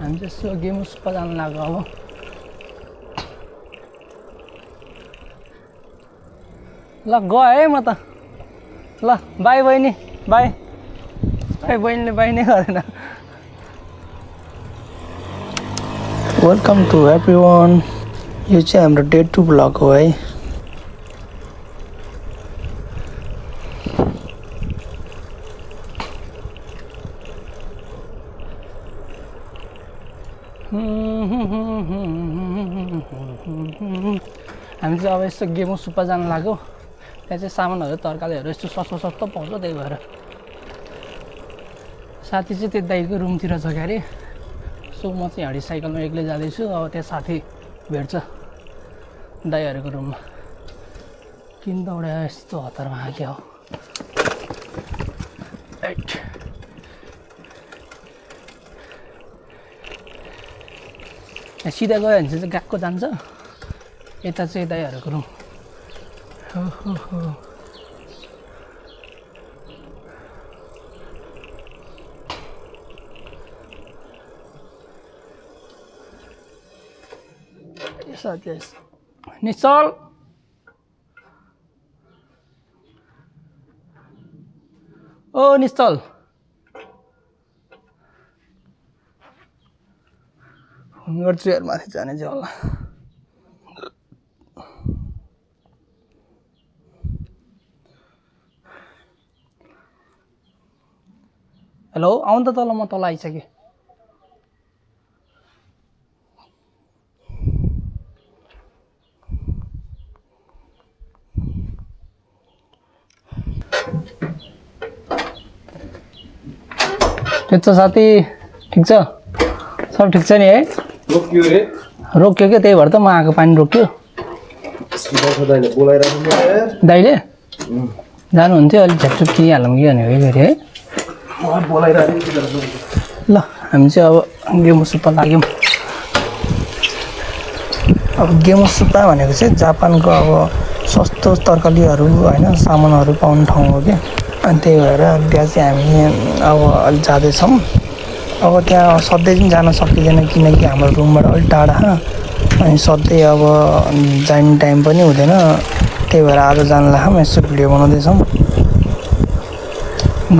हामी चाहिँ यसो गेम सुप्पा जानु लाग्यो अब ल गयो है म त ल बाई बहिनी बाई खै बहिनीले बाई नै गरेन वेलकम टु एभ्रिवान यो चाहिँ हाम्रो डे 2 ब्लग हो है हामी चाहिँ अब यस्तो गेमो सुप्पा जानु लाग्यो त्यहाँ चाहिँ सामानहरू तरकारीहरू यस्तो सस्तो सस्तो पाउँछ त्यही भएर साथी चाहिँ त्यो दाइको रुमतिर छ क्यारे सो म चाहिँ हिँडी साइकलमा एक्लै जाँदैछु अब त्यहाँ साथी भेट्छ दाइहरूको रुममा किन दौडा यस्तो हतारमा हाल्यो राइट सिधा गयो भने चाहिँ गएको जान्छ यता चाहिँ दाइहरूको रुम हो साथी निश्चल ओ निश्चल फोन गर्छु यार माथि जाने चाहिँ होला हेलो आउनु त तल म तल आइसकेँ के छ साथी ठिक छ सब ठिक छ नि है रोक्यो रे रोक्यो क्या त्यही भएर त म आएको पानी रोक्यो दाइले जानुहुन्थ्यो अलिक झ्यापचुप किनिहालौँ कि भने है फेरि है ल हामी चाहिँ अब गेमो सुप्पा लाग्यौँ अब गेमो सुप्पा भनेको चाहिँ जापानको अब सस्तो तरकारीहरू होइन सामानहरू पाउने ठाउँ हो क्या अनि त्यही भएर त्यहाँ चाहिँ हामी अब अलि जाँदैछौँ अब त्यहाँ सधैँ पनि जान सकिँदैन किनकि हाम्रो रुमबाट अलिक टाढा अनि सधैँ अब जाने टाइम पनि हुँदैन त्यही भएर आज जानु लाग्छौँ यसो भिडियो बनाउँदैछौँ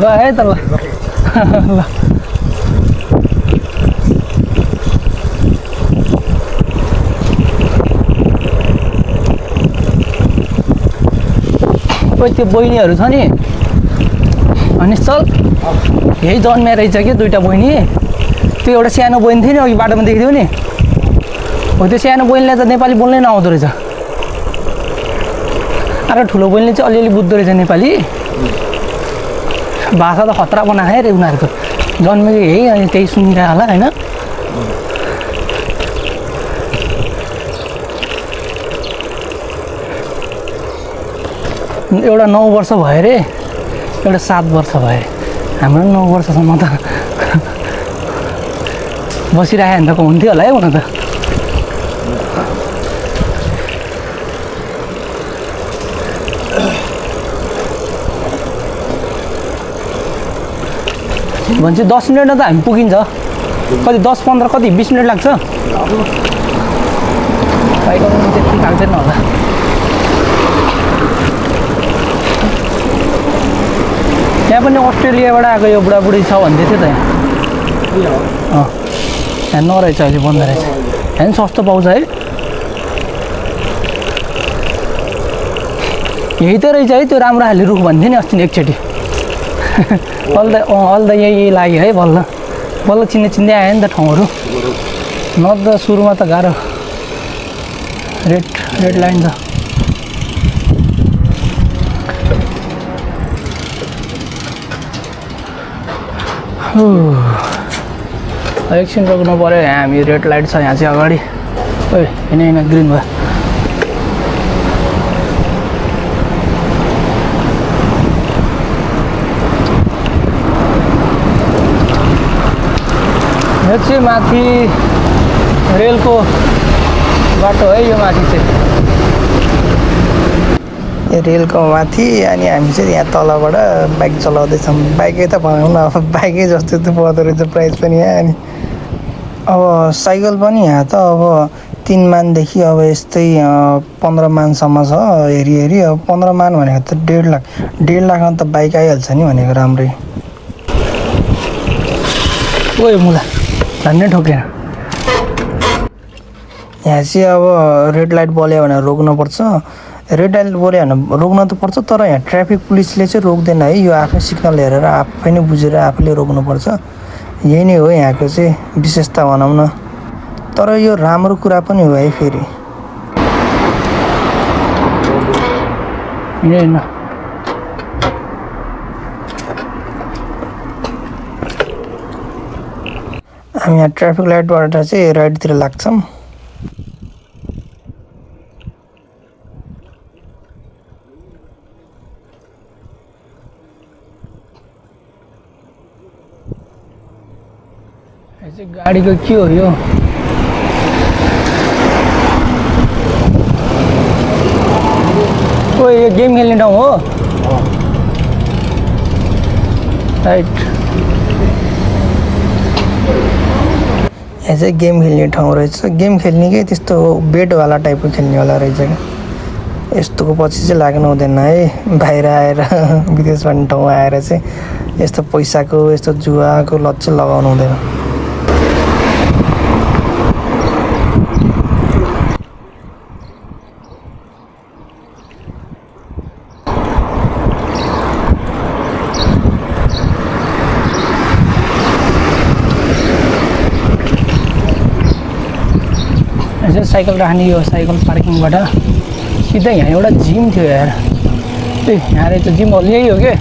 गयो है त ल त्यो बहिनीहरू छ नि अनि चल यही जन्मे रहेछ कि दुईवटा बहिनी त्यो एउटा सानो बहिनी थियो नि अघि बाटोमा देख्थ्यौ नि हो त्यो सानो बहिनीलाई त नेपाली बोल्नै नआउँदो रहेछ अरे ठुलो बहिनीले चाहिँ अलिअलि बुझ्दो रहेछ नेपाली भाषा त खतरा बनाएको रे उनीहरूको जन्मेको यही अनि त्यही सुनिरहेको होला होइन एउटा 9 वर्ष भयो रे एउटा 7 वर्ष भयो हाम्रो 9 वर्षसम्म त बसिरहेको भने त हुन्थ्यो होला है हुन त भन्छ 10 मिनटमा त हामी पुगिन्छ कति 10-15 कति 20 मिनट लाग्छ साइकलमा त्यति लाग्दैन होला त्यहाँ पनि अस्ट्रेलियाबाट आएको यो बुढाबुढी छ भन्दै थियो त यहाँ यहाँ नरहेछ अहिले बन्द रहेछ यहाँ पनि सस्तो पाउँछ है यही त रहेछ है त्यो राम्रो खाले रुख भन्थ्यो नि अस्ति एकचोटि अहिले त यही लाग्यो है बल्ल बल्ल चिन्दै आयो नि त ठाउँहरू न त सुरुमा त गाह्रो रेड लाइन छ एकछिन रोक्नु पऱ्यो यहाँ हामी रेड लाइट छ यहाँ चाहिँ अगाडि ओ होइन ग्रिन भयो यो चाहिँ माथि रेलको बाटो है यो माथि चाहिँ यो रेलको माथि अनि हामी चाहिँ यहाँ तलबाट बाइक चलाउँदैछौँ बाइकै त भनौँ न अब बाइकै जस्तो त पर्दो रहेछ प्राइस पनि यहाँ अनि अब साइकल पनि यहाँ त अब 3 मानदेखि अब यस्तै 15 मानसम्म छ हेरी हेरी। अब 15 मान भनेको त 1.5 लाख, 1.5 लाखमा त बाइक आइहाल्छ नि भनेको राम्रै। ओए मुला धन्नै ठोकेन। यहाँ चाहिँ अब रेड लाइट बल्यो भने रोक्नुपर्छ। रेड लाइट बल्यो भने रोक्न त पर्छ, तर यहाँ ट्राफिक पुलिसले चाहिँ रोक्दैन है। यो आफ्नै सिग्नल हेरेर आफै नै बुझेर आफूले रोक्नुपर्छ। यही नै हो यहाँको चाहिँ विशेषता भनौँ न। तर यो राम्रो कुरा पनि हो है फेरि। होइन हामी यहाँ ट्राफिक लाइटबाट चाहिँ राइटतिर लाग्छौँ। गाडीको के हो यो? ओ यो गेम खेल्ने ठाउँ हो राइट। यहाँ चाहिँ गेम खेल्ने ठाउँ रहेछ। गेम खेल्नेकै त्यस्तो बेडवाला टाइपको खेल्नेवाला रहेछ क्या। यस्तोको पछि चाहिँ लाग्नु हुँदैन है। बाहिर आएर विदेश भन्ने ठाउँमा आएर चाहिँ यस्तो पैसाको यस्तो जुवाको लत चाहिँ लगाउनु हुँदैन। साइकल राख्ने यो साइकल पार्किङबाट सिधै यहाँ एउटा जिम थियो यार। ए यहाँ रहेछ जिम हल। यही हो कि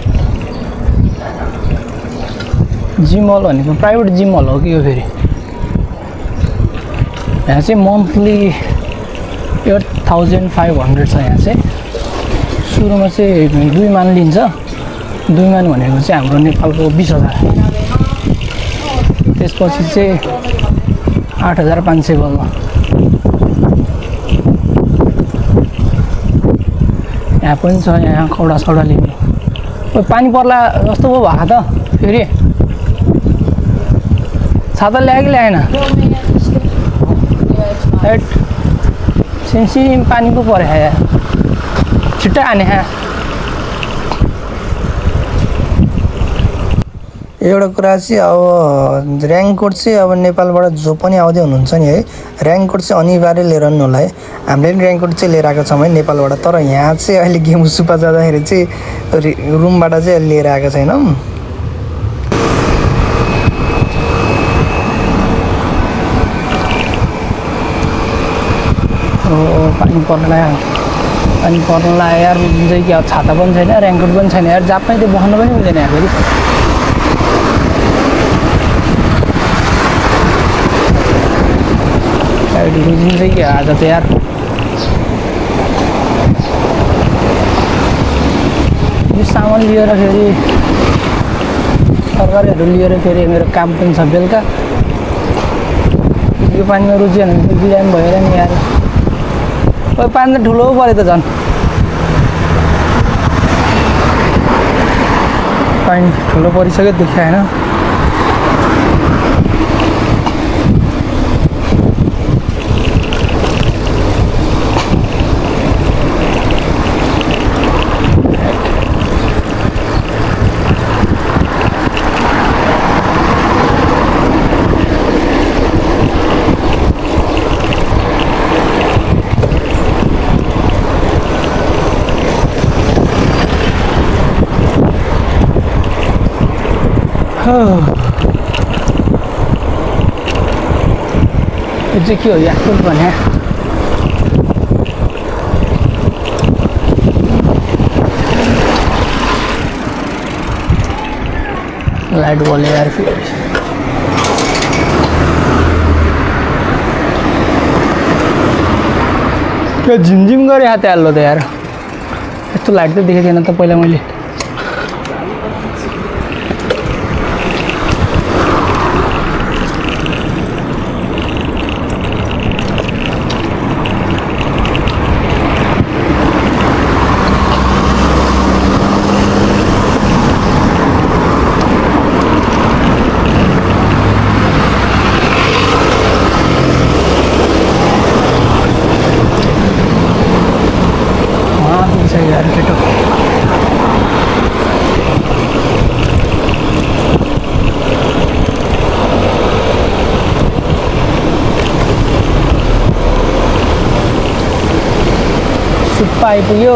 जिम हल भनेको प्राइभेट जिम हल हो कि यो फेरि? यहाँ चाहिँ मन्थली 8500 छ। यहाँ चाहिँ सुरुमा चाहिँ 2 मान लिन्छ। 2 मान भनेको चाहिँ हाम्रो नेपालको 20,000। त्यसपछि चाहिँ 8500 बल्ल। यहाँ पनि छ यहाँ कौडा सौडा लिने। पानी पर्ला जस्तो पो भएको त फेरि। छाता ल्यायो कि ल्याएन? हेट सिमसिम पानी पो पऱ्यो यहाँ। छिट्टै हाने यहाँ। एउटा कुरा चाहिँ अब र्याङ्कोट चाहिँ अब नेपालबाट जो पनि आउँदै हुनुहुन्छ नि है, र्याङ्कोट चाहिँ अनिवार्य लिएर आउनु होला है। हामीले पनि र्याङ्कोट चाहिँ लिएर आएको छौँ है नेपालबाट। तर यहाँ चाहिँ अहिले गेम सुपा जाँदाखेरि चाहिँ रुमबाट चाहिँ लिएर आएको छैनौँ। पानी पर्न लाग्यो, पानी पर्न लाग्यो यार। बुझिन्छ कि अब छाता पनि छैन, र्याङ्कोट पनि छैन यार। जाप्मै त्यो बस्नु पनि मिल्दैन यहाँ फेरि। बुझिन्छ कि आज त यार यो सामान लिएर फेरि तरकारीहरू लिएर फेरि मेरो काम पनि छ बेलुका। यो पानीमा रुचि भने त बिरामी भएर नि यार। ओ पानी त ठुलो पऱ्यो त झन्। पानी ठुलो परिसक्यो देखियो होइन। यो चाहिँ के हो याकुट भने? लाइट बल्यो यार फेरि। त्यो झिमझिम गरे हात हाल्लो त यार। यस्तो लाइट त देखेको थिएन त पहिला मैले। potato. Supa आइपुग्यो.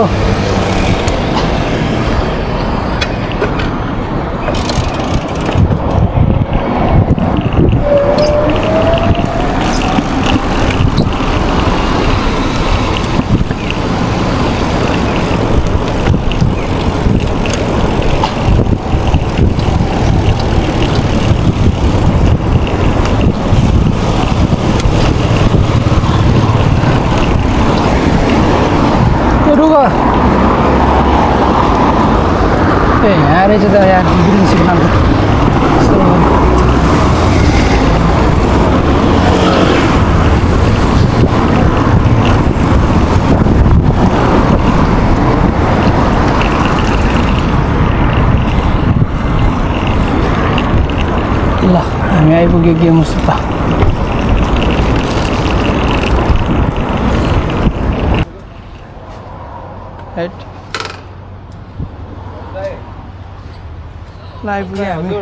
रुको ए यहाँ रहेछ त यार ग्रिन सिग्नल ल हामी आइपुग्यो गेम सुत्ता राइट लाइभ गए हामी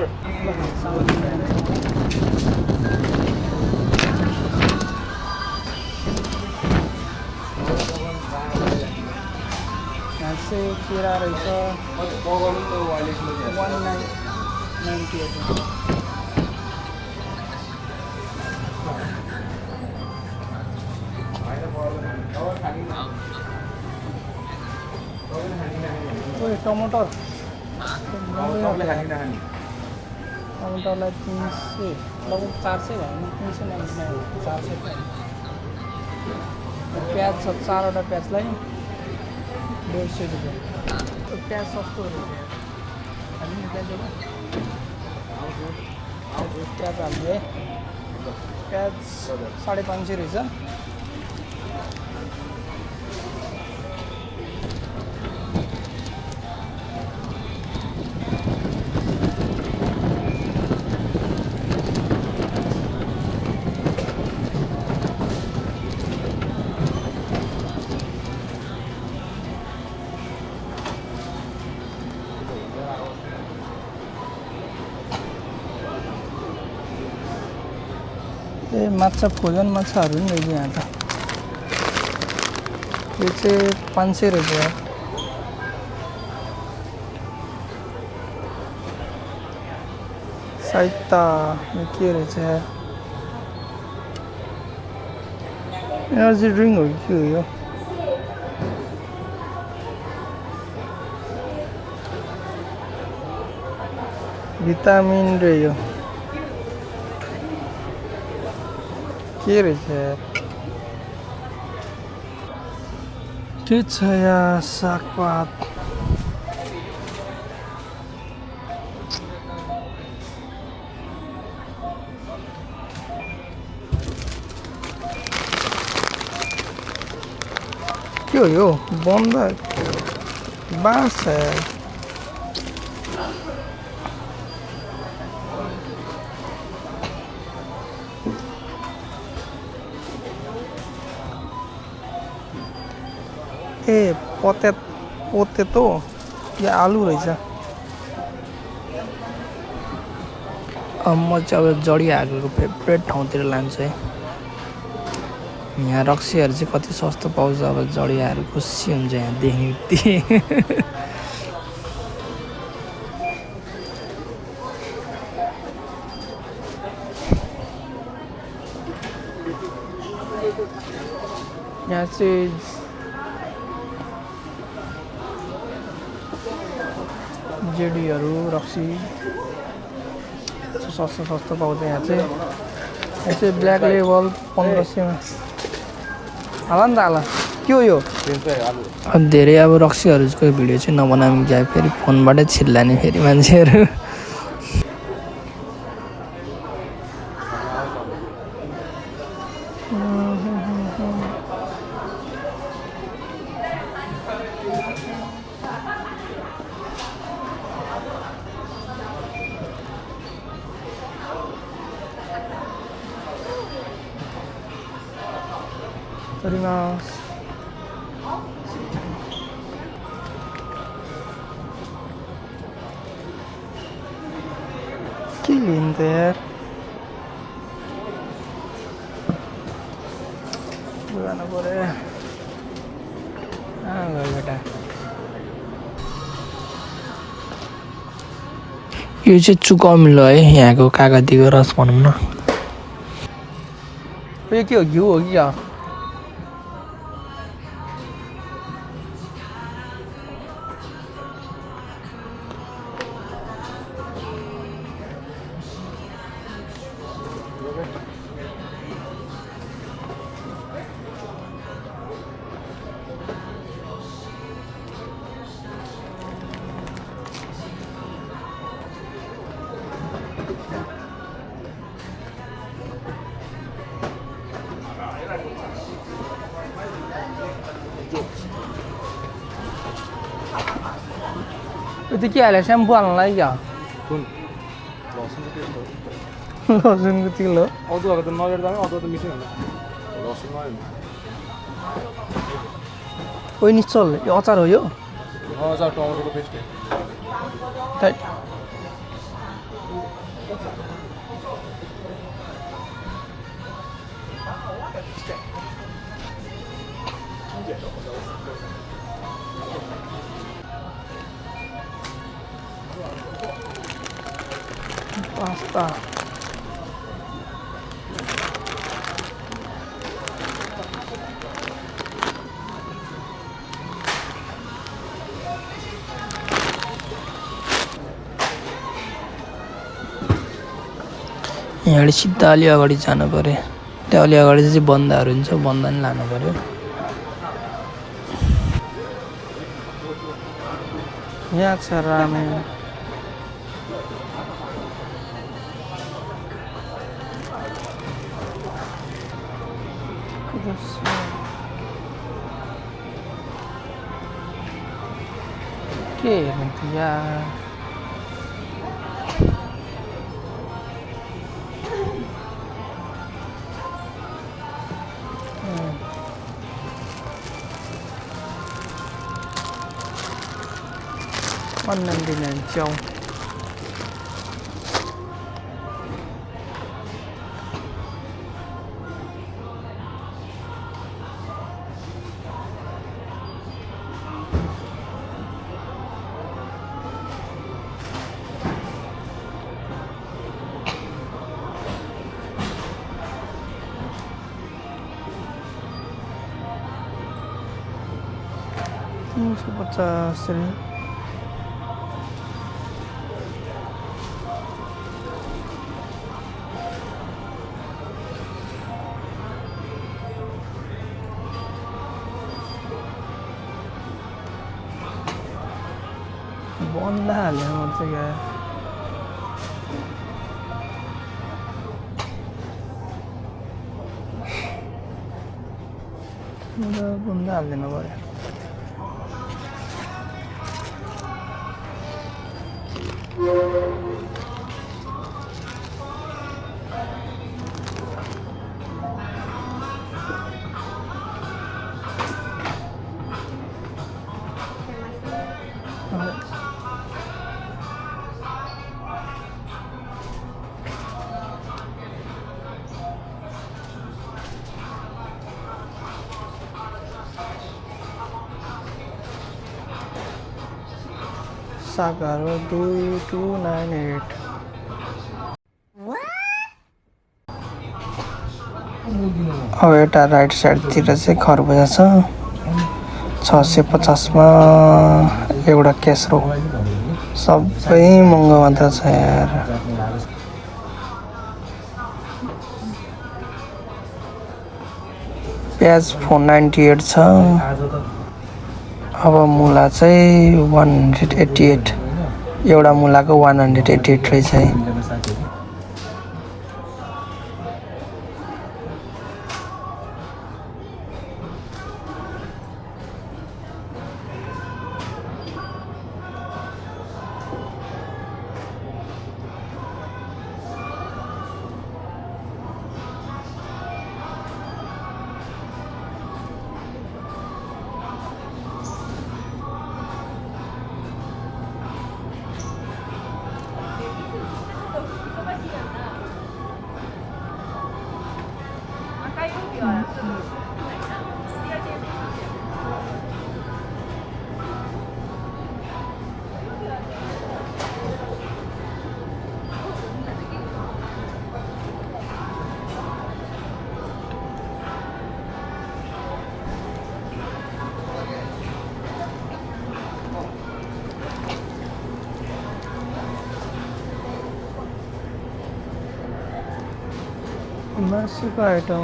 यहाँ चाहिँ केरा रहेछ 198 ओए टमाटर टमाटरलाई 300 लगभग 400 भयो नि 399 400 प्याज छ 4वटा प्याजलाई 150 रुपियाँ प्याज सस्तो रहेछ हामी निकाल्दैन प्याज हाल्ने प्याज 550 रहेछ ए माछा फ्रोजन माछाहरू नि रहेछ यहाँ त यो चाहिँ 500 रुपियाँ साइता यो के रहेछ एनर्जी ड्रिङ्क हो कि के हो यो भिटामिन रे यो के रहेछ के छ यहाँ सागपात के हो यो बन्द बाँस छ ए पोतेतो या आलु रहेछ म चाहिँ अब जडिहालेको फेभरेट ठाउँतिर लान्छु है यहाँ रक्सीहरू चाहिँ कति सस्तो पाउँछ अब जडियाहरू खुसी हुन्छ यहाँ देख्ने बित्तिकै यहाँ चाहिँ जेडीहरू रक्सी सस्तो पाउँछ यहाँ चाहिँ ब्ल्याक लेबल 1500 मा हाल नि त हाल के हो यो धेरै अब रक्सीहरूको भिडियो चाहिँ नबनाऊँ क्या फेरि फोनबाटै छिल्लाने फेरि मान्छेहरू लिन्छ यार जानु पर्यो गयो बेटा यो चाहिँ चुकमिलो है यहाँको कागतीको रस भनौँ न यो के हो घिउ हो कि क्या त्यो के हाल्यो स्याम्पू हाल्नलाई क्या लसुनको तेल हो अदुवाको त नगर्दा पनि अदुवा त मिठै हुन्छ लसुन नहाल्नु ओइ निश्चल यो अचार हो यो अचार टमाटरको पेस्ट थैट पास्ता यहाँबाट सिधा अलि अगाडि जानु पर्यो त्यो अलि अगाडि चाहिँ बन्दाहरू हुन्छ बन्दा नि लानु पर्यो यहाँ छ रामेन के हेर्नु त यार $199 $350 बन्द हाल्यो म चाहिँ गयो बन्द हालिदिनु पऱ्यो सागारो 2298 अब एउटा राइट साइडतिर चाहिँ खरबुजा छ 650 मा एउटा केसरो सबै महँगो मात्र छ यार प्याज 498 छ अब मुला चाहिँ 188 एउटा मुलाको 188 रहेछ है मासुको आइटम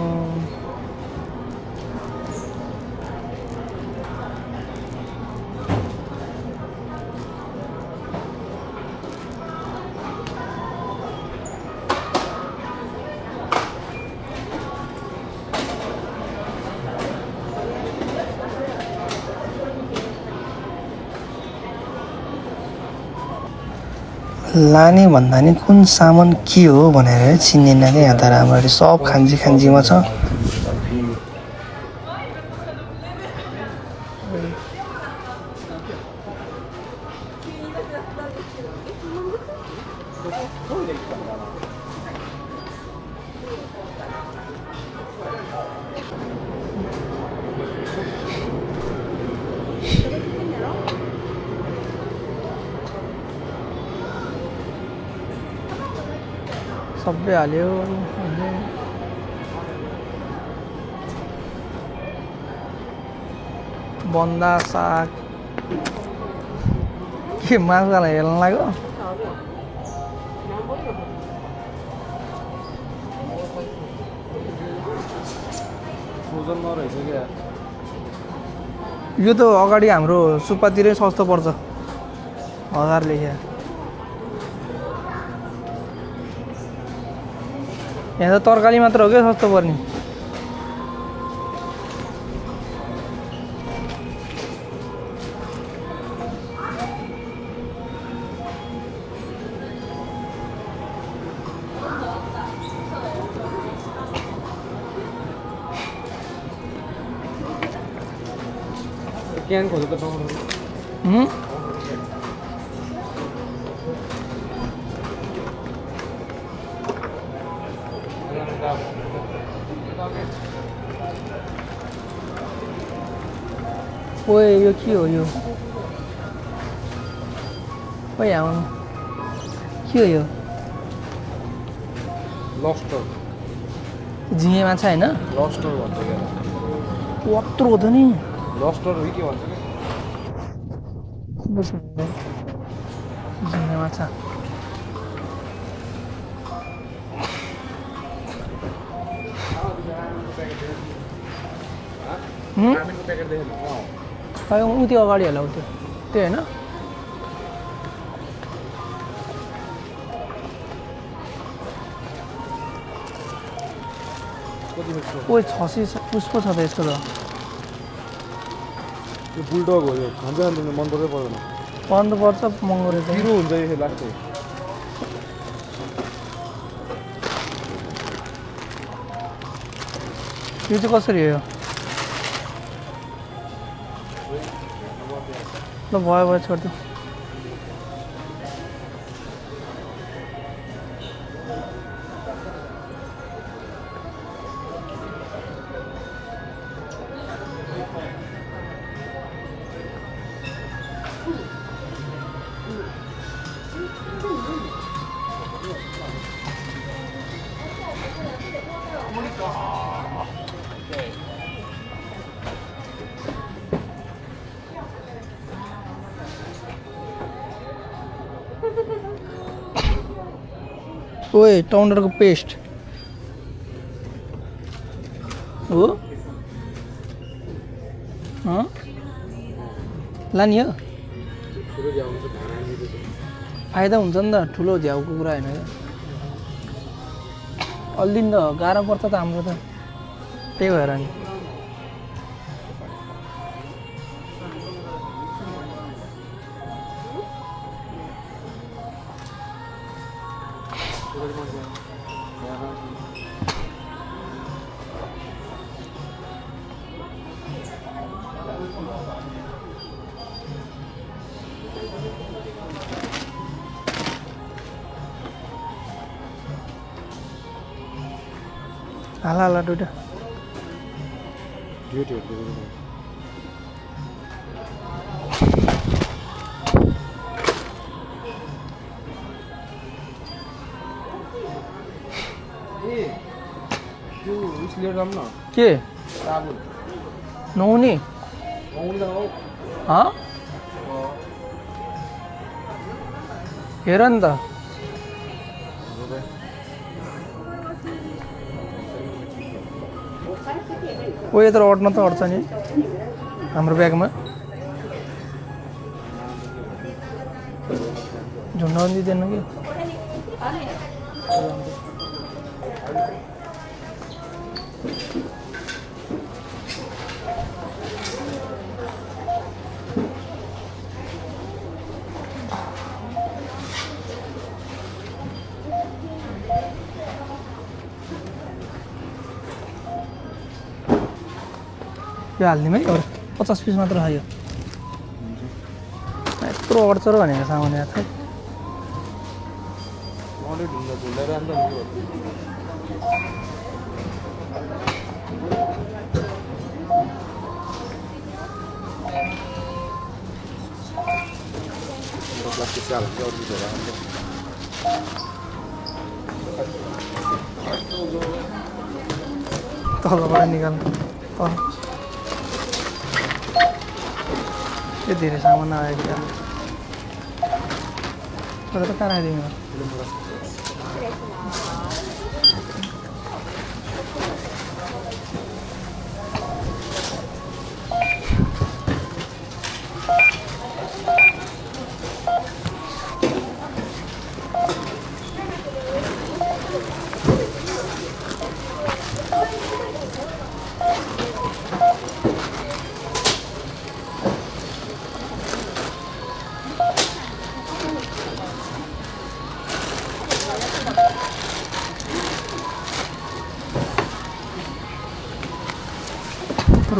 लाने भन्दा नि कुन सामान के हो भनेर चिन्दैन क्या यहाँ त राम्ररी सब खान्जी खान्जीमा छ सबै हाल्यो बन्दा साग के माछालाई हेर्न लाग्यो फ्रोजनमा रहेछ क्या यो त अगाडि हाम्रो सुपातिरै सस्तो पर्छ 1000 लेख्या यहाँ त तरकारी मात्र हो क्या सस्तो पर्ने क्यान खोज्यो त पाउनु ओए यो के हो यो ओए आउनु के हो यो लस्टर झिँगे माछा होइन लस्टर भन्छ क्या कत्रो हो त नि लस्टर हो कि के भन्छ क्या झिँगे माछा रामेनको प्याकेट देखेन खै ऊ त्यो अगाडि होला ऊ त्यो होइन कति बेच्छ ओ 600 पुष्प छ त यसको त यो बुलडग हो यो खान्छ खान्छ मन पर्दै पर्दैन पर्नु पर्छ महँगो रहेछ पिरो हुन्छ यो लास्टै यो चाहिँ कसरी हो ल भयो भयो छोडिदिउँ ओए टाउनरको पेस्ट हो लाने हो फाइदा हुन्छ नि त ठुलो झ्याउको कुरा होइन क्या अलि त गाह्रो पर्छ त हाम्रो त त्यही भएर नि हाला हाला दुइटा के नुहाउने हेर नि त ओ यत्रो अट्न त अट्छ नि हाम्रो ब्यागमा झुन्डाउनु दिँदैन कि यो हालिदिउँ है एउटा 50 पिस मात्र खायो यत्रो अट्छ र भनेको सामान यहाँ खै तलबाट निकाल्नु तल त्यो धेरै सामान आएको छ तर त कहाँ राखिदिनु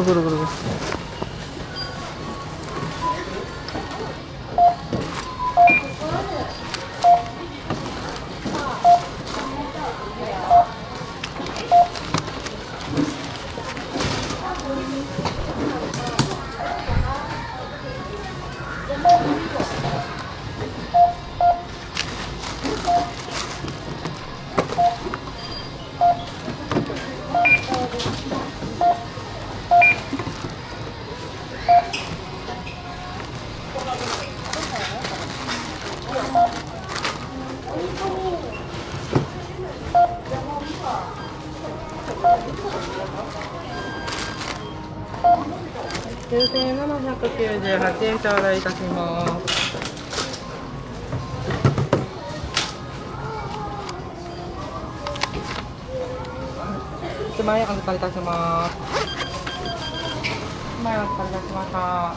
रुको रुको रुको9798円頂戴いたします。1万円お預かりいたします。1万円お預かりいたしました。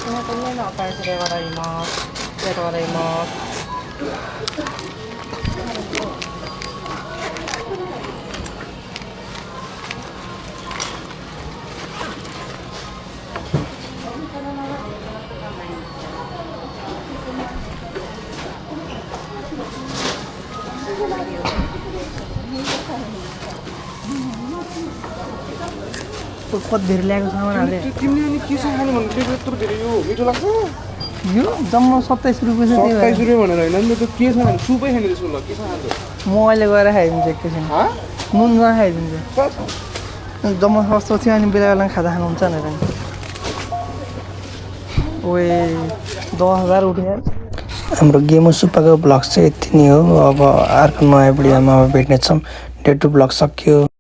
200円のお返しでございます。ありがとうございます。कति धेरै ल्याएको सामान हाले तिमीले अनि के छ खानु भन्नु त्यो यत्रो धेरै यो मिठो लाग्छ यो जम्मा 27 रुपियाँ छ 27 रुपियाँ भनेर हैन नि त के छ भने सुपै खाने त्यसो ल के छ खान्छ म अहिले गएर खाइदिन्छु एकैछिन नुन नखाइदिन्छु जम्मा सस्तो थियो अनि बेला बेला खाँदा खानुहुन्छ भनेर ओए 10,000 उठ्यो हाम्रो गेमो सुप्पाको ब्लग चाहिँ यति नै हो अब अर्को नयाँ भिडियोमा भेट्नेछौँ डे 2 ब्लग सक्यो